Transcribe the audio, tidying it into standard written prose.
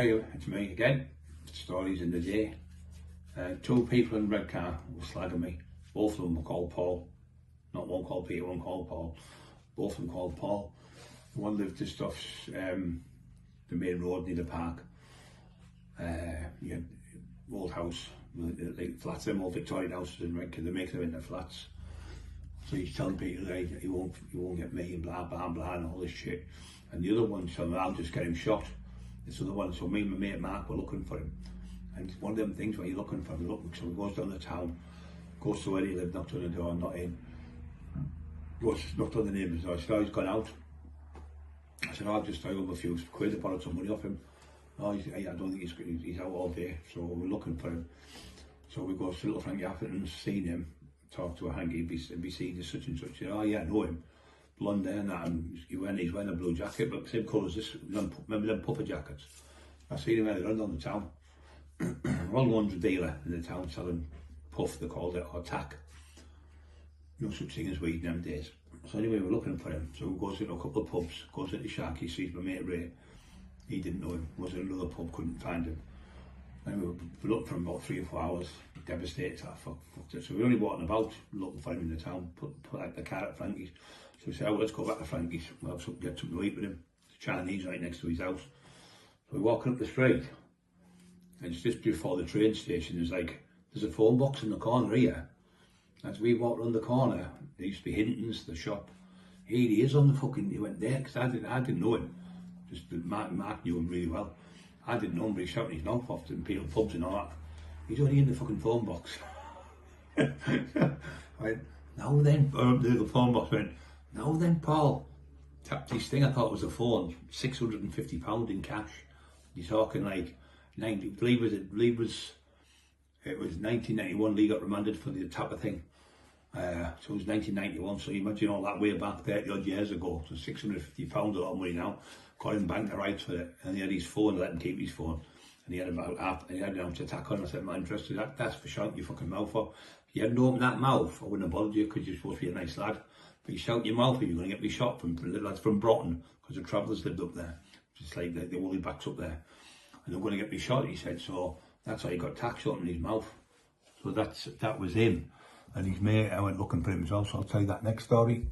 Hey, it's me again. Stories in the day. Two people in red car were slagging me. Both of them were called Paul. Not one called Peter, one called Paul. Both of them called Paul. One lived just off the main road near the park. You had old house, like flats, them old Victorian houses in Redcar. They make them into flats. So he's telling Peter that he won't get me and blah blah blah and all this shit. And the other one's telling me I'll just get him shot. This other one, so me and my mate Mark were looking for him. And one of them things where you're looking for him, so he goes down the town, goes to where he lived, knocked on the door, not in. Goes, knocked on the neighbour's door, I said, oh, he's gone out. I said, oh, I've just over a few quid, I borrowed some money off him. Oh, I don't think he's out all day, so we're looking for him. So we go to little Frankie Atherton's, seen him, talked to a hanky, be seen as such and such. He said, oh yeah, I know him. Blonde hair and that, and he's wearing a blue jacket, but same colour as this. Remember them puffer jackets? I seen him earlier on the town. Well, one's a dealer in the town selling puff, they called it, or tack. No such thing as weed in them days. So anyway, we're looking for him. So we goes into a couple of pubs, goes into Sharky, sees my mate Ray. He didn't know him, was in another pub, couldn't find him. Anyway, we looked for him about 3 or 4 hours, devastated. Fucked it. So we're only walking about looking for him in the town, put like the car at Frankie's. So we said, oh, let's go back to Frankie's, we'll have get something to eat with him. It's Chinese right next to his house. So we're walking up the street, and it's just before the train station, there's a phone box in the corner here. As we walked around the corner, there used to be Hinton's, the shop. Here he is on the fucking, he went there, because I didn't know him. Just Mark knew him really well. I didn't know him, but he's shouting his mouth off to people, pubs and all that. He's only in the fucking phone box. I went, now then, the phone box went, now then, Paul. Tapped his thing, I thought it was a phone, £650 in cash. He's talking like, 90, it was 1991, Lee got remanded for the Tapper thing. So it was 1991, so you imagine all that way back 30 odd years ago. So £650, a lot of money now. Got him bank the rights for it, and he had his phone, let him keep his phone. And he had about half, and he had an ounce of tack on. I said, I'm not interested, that's for shouting your fucking mouth up. If you hadn't opened that mouth, I wouldn't have bothered you, because you're supposed to be a nice lad. But you shout your mouth, you're going to get me shot from the lads from Broughton, because the travellers lived up there. Just like the woolly backs up there. And they're going to get me shot, he said, so that's how he got tack shot in his mouth. So that was him. And his mate, I went looking for him as well, so I'll tell you that next story.